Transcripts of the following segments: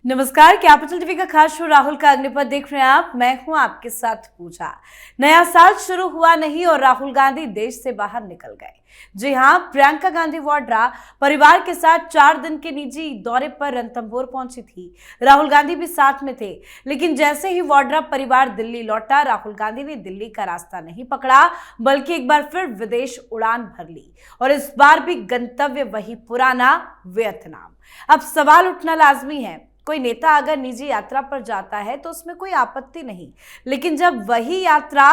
नमस्कार, capital TV का खास शो राहुल का अग्निपथ देख रहे हैं आप। मैं हूं आपके साथ पूजा। नया साल शुरू हुआ नहीं और राहुल गांधी देश से बाहर निकल गए। जी हां, प्रियंका गांधी वाड्रा परिवार के साथ 4 दिन के निजी दौरे पर रणथंभौर पहुंची थी। राहुल गांधी भी साथ में थे, लेकिन जैसे ही वाड्रा परिवार दिल्ली लौटा, राहुल गांधी ने दिल्ली का रास्ता नहीं पकड़ा, बल्कि एक बार फिर विदेश उड़ान भर ली और इस बार भी गंतव्य वही पुराना, वियतनाम। अब सवाल उठना लाजमी है, कोई नेता अगर निजी यात्रा पर जाता है तो उसमें कोई आपत्ति नहीं, लेकिन जब वही यात्रा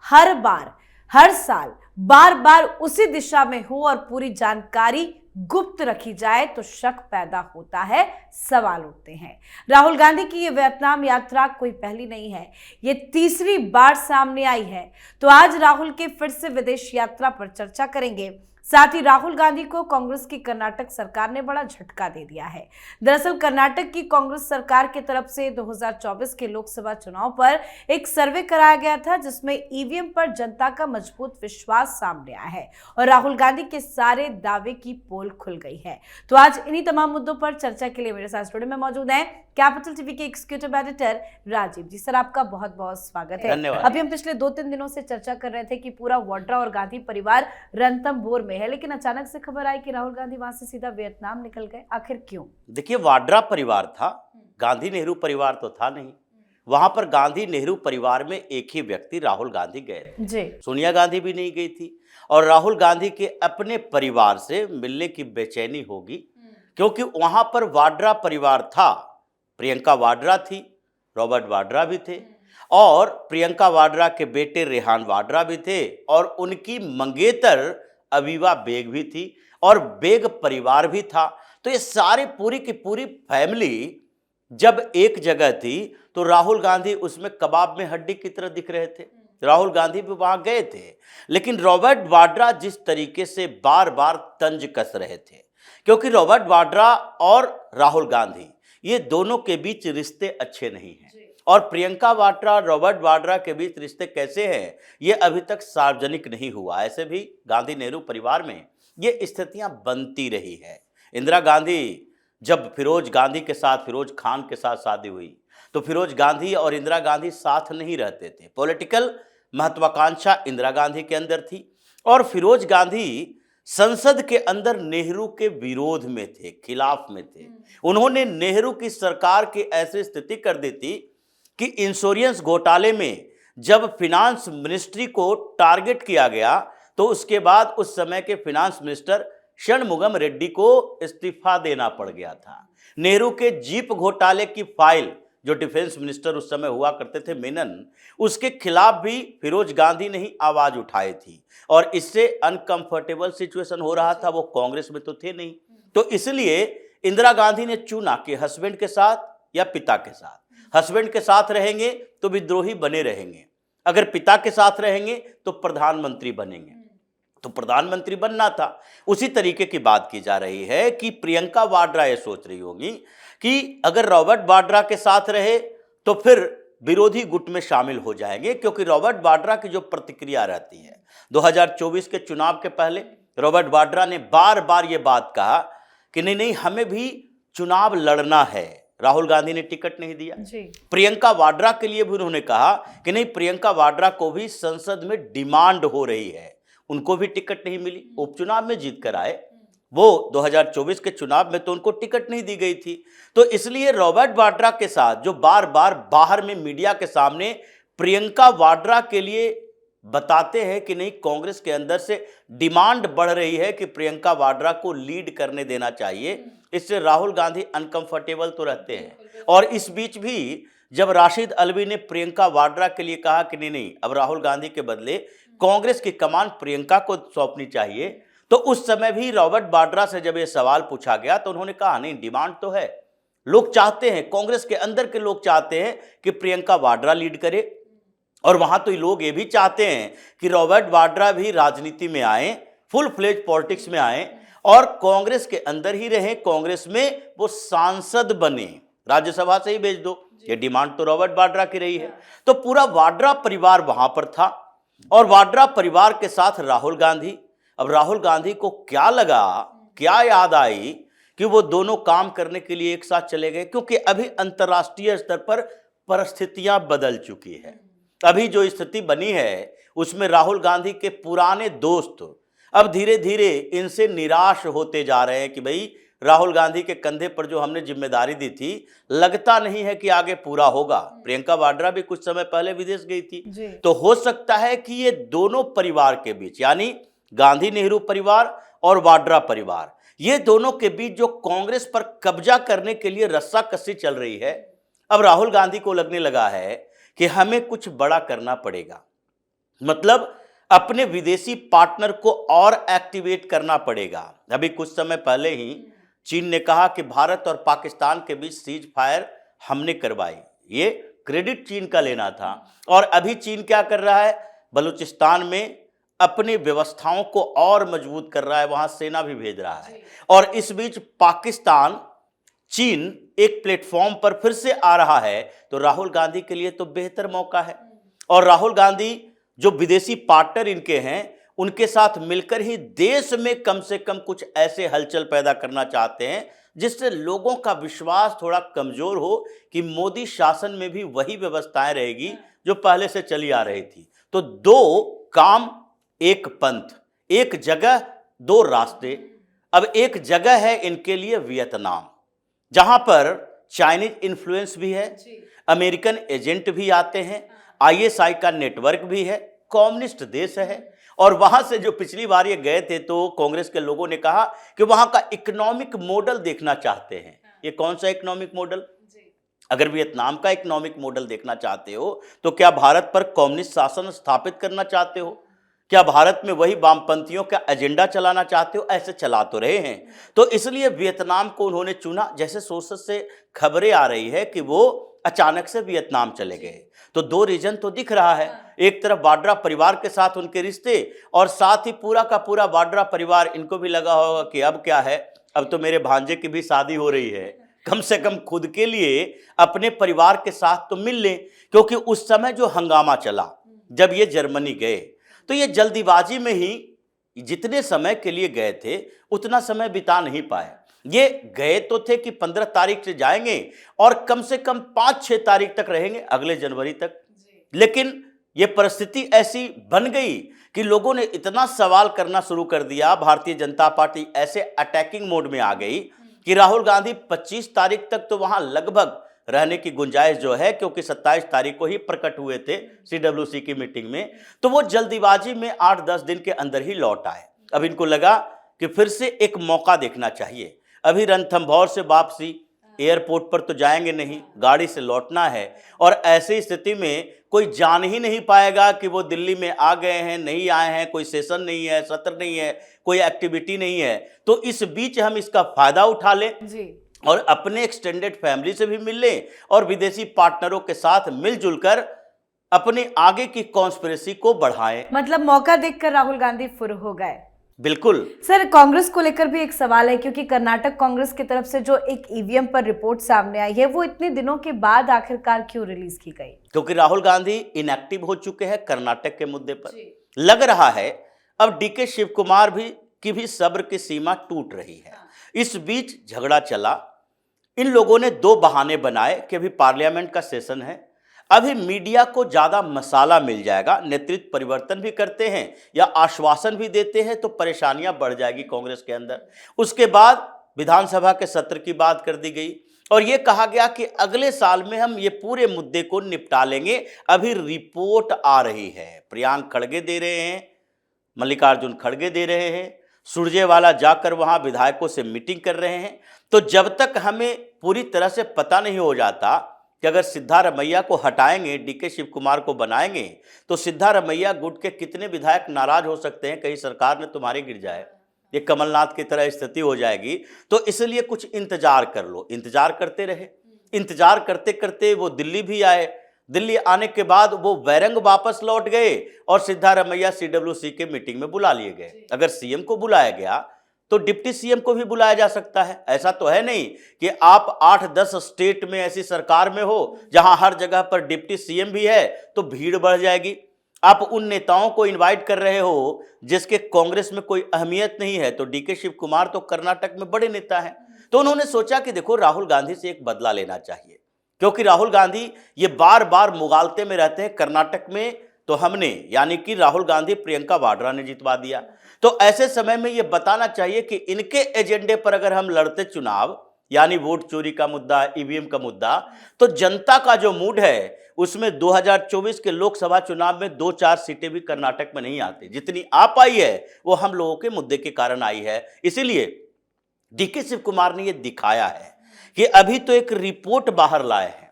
हर बार, हर साल, बार बार उसी दिशा में हो और पूरी जानकारी गुप्त रखी जाए तो शक पैदा होता है, सवाल उठते हैं। राहुल गांधी की ये वियतनाम यात्रा कोई पहली नहीं है, ये तीसरी बार सामने आई है। तो आज राहुल के फिर से विदेश यात्रा पर चर्चा करेंगे। साथ ही राहुल गांधी को कांग्रेस की कर्नाटक सरकार ने बड़ा झटका दे दिया है। दरअसल कर्नाटक की कांग्रेस सरकार की तरफ से 2024 के लोकसभा चुनाव पर एक सर्वे कराया गया था, जिसमें ईवीएम पर जनता का मजबूत विश्वास सामने आया है और राहुल गांधी के सारे दावे की पोल खुल गई है। तो आज इन्हीं तमाम मुद्दों पर चर्चा के लिए मेरे साथ स्टूडियो में मौजूद हैं कैपिटल टीवी के एग्जीक्यूटिव एडिटर राजीव जी। सर, आपका बहुत बहुत स्वागत है। धन्यवाद। अभी हम पिछले 2-3 दिनों से चर्चा कर रहे थे कि पूरा वाड्रा और गांधी परिवार रणथंभौर में है, लेकिन अचानक से खबर आई कि राहुल गांधी वहां से सीधा वियतनाम निकल गए। आखिर क्यों? देखिए, वाड्रा परिवार था, गांधी नेहरू परिवार तो था नहीं। वहां पर गांधी नेहरू परिवार में एक ही व्यक्ति राहुल गांधी गए थे जी। सोनिया गांधी भी नहीं गई थी और राहुल गांधी के अपने परिवार से मिलने की बेचैनी होगी, क्योंकि वहां पर वाड्रा परिवार था। प्रियंका वाड्रा थी, रॉबर्ट वाड्रा भी थे और प्रियंका वाड्रा के बेटे रेहान वाड्रा भी थे और उनकी मंगेतर अवीवा बेग भी थी और बेग परिवार भी था। तो ये सारी पूरी की पूरी फैमिली जब एक जगह थी तो राहुल गांधी उसमें कबाब में हड्डी की तरह दिख रहे थे। राहुल गांधी भी वहां गए थे, लेकिन रॉबर्ट वाड्रा जिस तरीके से बार बार तंज कस रहे थे, क्योंकि रॉबर्ट वाड्रा और राहुल गांधी ये दोनों के बीच रिश्ते अच्छे नहीं हैं और प्रियंका वाड्रा रॉबर्ट वाड्रा के बीच रिश्ते कैसे हैं ये अभी तक सार्वजनिक नहीं हुआ। ऐसे भी गांधी नेहरू परिवार में ये स्थितियां बनती रही है। इंदिरा गांधी, जब फिरोज गांधी के साथ फिरोज खान के साथ शादी हुई तो फिरोज गांधी और इंदिरा गांधी साथ नहीं रहते थे। पॉलिटिकल महत्वाकांक्षा इंदिरा गांधी के अंदर थी और फिरोज गांधी संसद के अंदर नेहरू के विरोध में थे, खिलाफ में थे। उन्होंने नेहरू की सरकार की ऐसी स्थिति कर दी थी कि इंश्योरेंस घोटाले में जब फिनांस मिनिस्ट्री को टारगेट किया गया तो उसके बाद उस समय के फिनांस मिनिस्टर षणमुगम रेड्डी को इस्तीफा देना पड़ गया था। नेहरू के जीप घोटाले की फाइल, जो डिफेंस मिनिस्टर उस समय हुआ करते थे मेनन, उसके खिलाफ भी फिरोज गांधी ने ही आवाज उठाई थी और इससे अनकंफर्टेबल सिचुएशन हो रहा था। वो कांग्रेस में तो थे नहीं, तो इसलिए इंदिरा गांधी ने चुना कि हस्बैंड के साथ या पिता के साथ। हस्बैंड के साथ रहेंगे तो विद्रोही बने रहेंगे, अगर पिता के साथ रहेंगे तो प्रधानमंत्री बनेंगे, तो प्रधानमंत्री बनना था। उसी तरीके की बात की जा रही है कि प्रियंका वाड्रा ये सोच रही होगी कि अगर रॉबर्ट वाड्रा के साथ रहे तो फिर विरोधी गुट में शामिल हो जाएंगे, क्योंकि रॉबर्ट वाड्रा की जो प्रतिक्रिया रहती है, 2024 के चुनाव के पहले रॉबर्ट वाड्रा ने बार बार ये बात कहा कि नहीं नहीं, हमें भी चुनाव लड़ना है। राहुल गांधी ने टिकट नहीं दिया। प्रियंका वाड्रा के लिए भी उन्होंने कहा कि नहीं, प्रियंका वाड्रा को भी संसद में डिमांड हो रही है, उनको भी टिकट नहीं मिली। उपचुनाव में जीत कर आए, वो 2024 के चुनाव में तो उनको टिकट नहीं दी गई थी। तो इसलिए रॉबर्ट वाड्रा के साथ जो बार बार बाहर में मीडिया के सामने प्रियंका वाड्रा के लिए बताते हैं कि नहीं, कांग्रेस के अंदर से डिमांड बढ़ रही है कि प्रियंका वाड्रा को लीड करने देना चाहिए, इससे राहुल गांधी अनकंफर्टेबल तो रहते हैं। और इस बीच भी जब राशिद अल्वी ने प्रियंका वाड्रा के लिए कहा कि नहीं नहीं, अब राहुल गांधी के बदले कांग्रेस की कमान प्रियंका को सौंपनी चाहिए, तो उस समय भी रॉबर्ट वाड्रा से जब ये सवाल पूछा गया तो उन्होंने कहा नहीं, डिमांड तो है, लोग चाहते हैं, कांग्रेस के अंदर के लोग चाहते हैं कि प्रियंका वाड्रा लीड करे और वहां तो लोग ये भी चाहते हैं कि रॉबर्ट वाड्रा भी राजनीति में आए, फुल फ्लेज पॉलिटिक्स में आए और कांग्रेस के अंदर ही रहे, कांग्रेस में वो सांसद बने, राज्यसभा से ही भेज दो। ये डिमांड तो रॉबर्ट वाड्रा की रही है। तो पूरा वाड्रा परिवार वहां पर था और वाड्रा परिवार के साथ राहुल गांधी। अब राहुल गांधी को क्या लगा, क्या याद आई कि वो दोनों काम करने के लिए एक साथ चले गए, क्योंकि अभी अंतर्राष्ट्रीय स्तर पर परिस्थितियां बदल चुकी है। अभी जो स्थिति बनी है उसमें राहुल गांधी के पुराने दोस्त अब धीरे धीरे इनसे निराश होते जा रहे हैं कि भाई राहुल गांधी के कंधे पर जो हमने जिम्मेदारी दी थी लगता नहीं है कि आगे पूरा होगा। प्रियंका वाड्रा भी कुछ समय पहले विदेश गई थी, तो हो सकता है कि ये दोनों परिवार के बीच, यानी गांधी नेहरू परिवार और वाड्रा परिवार, ये दोनों के बीच जो कांग्रेस पर कब्जा करने के लिए रस्साकसी चल रही है, अब राहुल गांधी को लगने लगा है कि हमें कुछ बड़ा करना पड़ेगा। मतलब अपने विदेशी पार्टनर को और एक्टिवेट करना पड़ेगा। अभी कुछ समय पहले ही चीन ने कहा कि भारत और पाकिस्तान के बीच सीज फायर हमने करवाई, ये क्रेडिट चीन का लेना था। और अभी चीन क्या कर रहा है, बलूचिस्तान में अपनी व्यवस्थाओं को और मजबूत कर रहा है, वहां सेना भी भेज रहा है। और इस बीच पाकिस्तान चीन एक प्लेटफॉर्म पर फिर से आ रहा है, तो राहुल गांधी के लिए तो बेहतर मौका है। और राहुल गांधी जो विदेशी पार्टनर इनके हैं उनके साथ मिलकर ही देश में कम से कम कुछ ऐसे हलचल पैदा करना चाहते हैं जिससे लोगों का विश्वास थोड़ा कमजोर हो कि मोदी शासन में भी वही व्यवस्थाएं रहेगी जो पहले से चली आ रही थी। तो दो काम एक पंथ, एक जगह दो रास्ते। अब एक जगह है इनके लिए वियतनाम, जहां पर चाइनीज इन्फ्लुएंस भी है, अमेरिकन एजेंट भी आते हैं, आईएसआई का नेटवर्क भी है, कम्युनिस्ट देश है। और वहां से जो पिछली बार ये गए थे तो कांग्रेस के लोगों ने कहा कि वहां का इकोनॉमिक मॉडल देखना चाहते हैं। ये कौन सा इकोनॉमिक मॉडल? अगर वियतनाम का इकोनॉमिक मॉडल देखना चाहते हो तो क्या भारत पर कम्युनिस्ट शासन स्थापित करना चाहते हो? क्या भारत में वही वामपंथियों का एजेंडा चलाना चाहते हो? ऐसे चला तो रहे हैं। तो इसलिए वियतनाम को उन्होंने चुना। जैसे सोर्सेस से खबरें आ रही है कि वो अचानक से वियतनाम चले गए, तो दो रीजन तो दिख रहा है। एक तरफ वाड्रा परिवार के साथ उनके रिश्ते, और साथ ही पूरा का पूरा वाड्रा परिवार, इनको भी लगा होगा कि अब क्या है, अब तो मेरे भांजे की भी शादी हो रही है, कम से कम खुद के लिए अपने परिवार के साथ तो मिल लें। क्योंकि उस समय जो हंगामा चला जब ये जर्मनी गए, तो ये जल्दीबाजी में ही जितने समय के लिए गए थे उतना समय बिता नहीं पाए। ये गए तो थे कि 15 तारीख से जाएंगे और कम से कम 5-6 तारीख तक रहेंगे, अगले जनवरी तक। लेकिन ये परिस्थिति ऐसी बन गई कि लोगों ने इतना सवाल करना शुरू कर दिया, भारतीय जनता पार्टी ऐसे अटैकिंग मोड में आ गई कि राहुल गांधी 25 तारीख तक तो वहां लगभग रहने की गुंजाइश जो है, क्योंकि 27 तारीख को ही प्रकट हुए थे सीडब्ल्यूसी की मीटिंग में, तो वो जल्दीबाजी में 8-10 दिन के अंदर ही लौट आए। अब इनको लगा कि फिर से एक मौका देखना चाहिए। अभी रणथंभौर से वापसी, एयरपोर्ट पर तो जाएंगे नहीं, गाड़ी से लौटना है। और ऐसी स्थिति में कोई जान ही नहीं पाएगा कि वो दिल्ली में आ गए हैं, नहीं आए हैं, कोई सेशन नहीं है, सत्र नहीं है, कोई एक्टिविटी नहीं है। तो इस बीच हम इसका फायदा उठा लें और अपने एक्सटेंडेड फैमिली से भी मिल लें और विदेशी पार्टनरों के साथ मिलजुल कर अपने आगे की कॉन्स्पिरेसी को बढ़ाएं। मतलब मौका देखकर राहुल गांधी फुर हो गए। बिल्कुल सर, कांग्रेस को लेकर भी एक सवाल है, क्योंकि कर्नाटक कांग्रेस की तरफ से जो एक ईवीएम पर रिपोर्ट सामने आई है वो इतने दिनों के बाद आखिरकार क्यों रिलीज की गई? क्योंकि राहुल गांधी इनएक्टिव हो चुके हैं कर्नाटक के मुद्दे पर। लग रहा है अब डीके शिव कुमार की भी सब्र की सीमा टूट रही है। इस बीच झगड़ा चला, इन लोगों ने दो बहाने बनाए कि अभी पार्लियामेंट का सेशन है, अभी मीडिया को ज्यादा मसाला मिल जाएगा, नेतृत्व परिवर्तन भी करते हैं या आश्वासन भी देते हैं तो परेशानियां बढ़ जाएगी कांग्रेस के अंदर। उसके बाद विधानसभा के सत्र की बात कर दी गई और यह कहा गया कि अगले साल में हम ये पूरे मुद्दे को निपटा लेंगे। अभी रिपोर्ट आ रही है, प्रियांक खड़गे दे रहे हैं, मल्लिकार्जुन खड़गे दे रहे हैं, सुरजेवाला जाकर वहां विधायकों से मीटिंग कर रहे हैं। तो जब तक हमें पूरी तरह से पता नहीं हो जाता कि अगर सिद्धारमैया को हटाएंगे, डीके शिव कुमार को बनाएंगे, तो सिद्धारमैया गुट के कितने विधायक नाराज हो सकते हैं, कहीं सरकार ने तुम्हारी गिर जाए, ये कमलनाथ की तरह स्थिति हो जाएगी। तो इसलिए कुछ इंतजार कर लो। इंतजार करते रहे, इंतजार करते करते वो दिल्ली भी आए। दिल्ली आने के बाद वो बैरंग वापस लौट गए और सिद्धारमैया सीडब्ल्यूसी के मीटिंग में बुला लिए गए। अगर सीएम को बुलाया गया तो डिप्टी सीएम को भी बुलाया जा सकता है। ऐसा तो है नहीं कि आप 8-10 स्टेट में ऐसी सरकार में हो जहां हर जगह पर डिप्टी सीएम भी है तो भीड़ बढ़ जाएगी। आप उन नेताओं को इनवाइट कर रहे हो जिसके कांग्रेस में कोई अहमियत नहीं है। तो डीके शिव कुमार तो कर्नाटक में बड़े नेता हैं, तो उन्होंने सोचा कि देखो राहुल गांधी से एक बदला लेना चाहिए, क्योंकि राहुल गांधी ये बार बार मुगालते में रहते हैं। कर्नाटक में तो हमने यानी कि राहुल गांधी प्रियंका वाड्रा ने जितवा दिया, तो ऐसे समय में ये बताना चाहिए कि इनके एजेंडे पर अगर हम लड़ते चुनाव, यानी वोट चोरी का मुद्दा, ईवीएम का मुद्दा, तो जनता का जो मूड है उसमें 2024 के लोकसभा चुनाव में 2-4 सीटें भी कर्नाटक में नहीं आती। जितनी आ पाई है वो हम लोगों के मुद्दे के कारण आई है। इसीलिए डीके शिव कुमार ने ये दिखाया है कि अभी तो एक रिपोर्ट बाहर लाए हैं,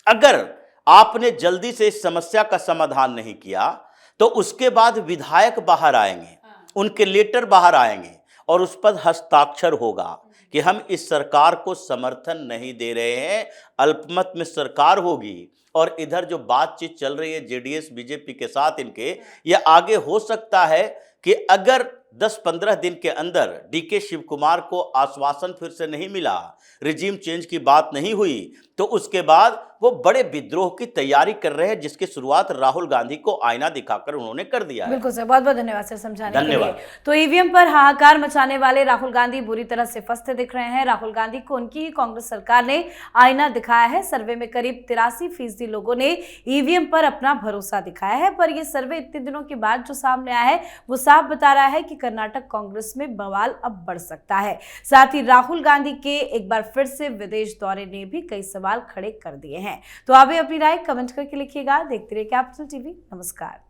अगर आपने जल्दी से इस समस्या का समाधान नहीं किया तो उसके बाद विधायक बाहर आएंगे, उनके लेटर बाहर आएंगे और उस पर हस्ताक्षर होगा कि हम इस सरकार को समर्थन नहीं दे रहे हैं, अल्पमत में सरकार होगी। और इधर जो बातचीत चल रही है जेडीएस बीजेपी के साथ इनके, ये आगे हो सकता है कि अगर 10-15 दिन के अंदर डीके शिव कुमार को आश्वासन फिर से नहीं मिला, रिजीम चेंज की बात नहीं हुई, तो उसके बाद वो बड़े विद्रोह की तैयारी कर रहे हैं, जिसकी शुरुआत राहुल गांधी को आईना दिखाकर उन्होंने कर दिया है। बिल्कुल सर, बहुत बहुत धन्यवाद सर समझाने के लिए। धन्यवाद। तो ईवीएम पर हाहाकार मचाने वाले राहुल गांधी बुरी तरह से फंसते दिख रहे हैं। राहुल गांधी को उनकी ही कांग्रेस सरकार ने आईना दिखाया है। सर्वे में करीब 83% लोगों ने ईवीएम पर अपना भरोसा दिखाया है, पर यह सर्वे इतने दिनों के बाद जो सामने आया है वो साफ बता रहा है कि कर्नाटक कांग्रेस में बवाल अब बढ़ सकता है। साथ ही राहुल गांधी के एक बार फिर से विदेश दौरे ने भी कई सवाल खड़े कर दिए हैं। तो आप भी अपनी राय कमेंट करके लिखिएगा। देखते रहिए कैपिटल टीवी। नमस्कार।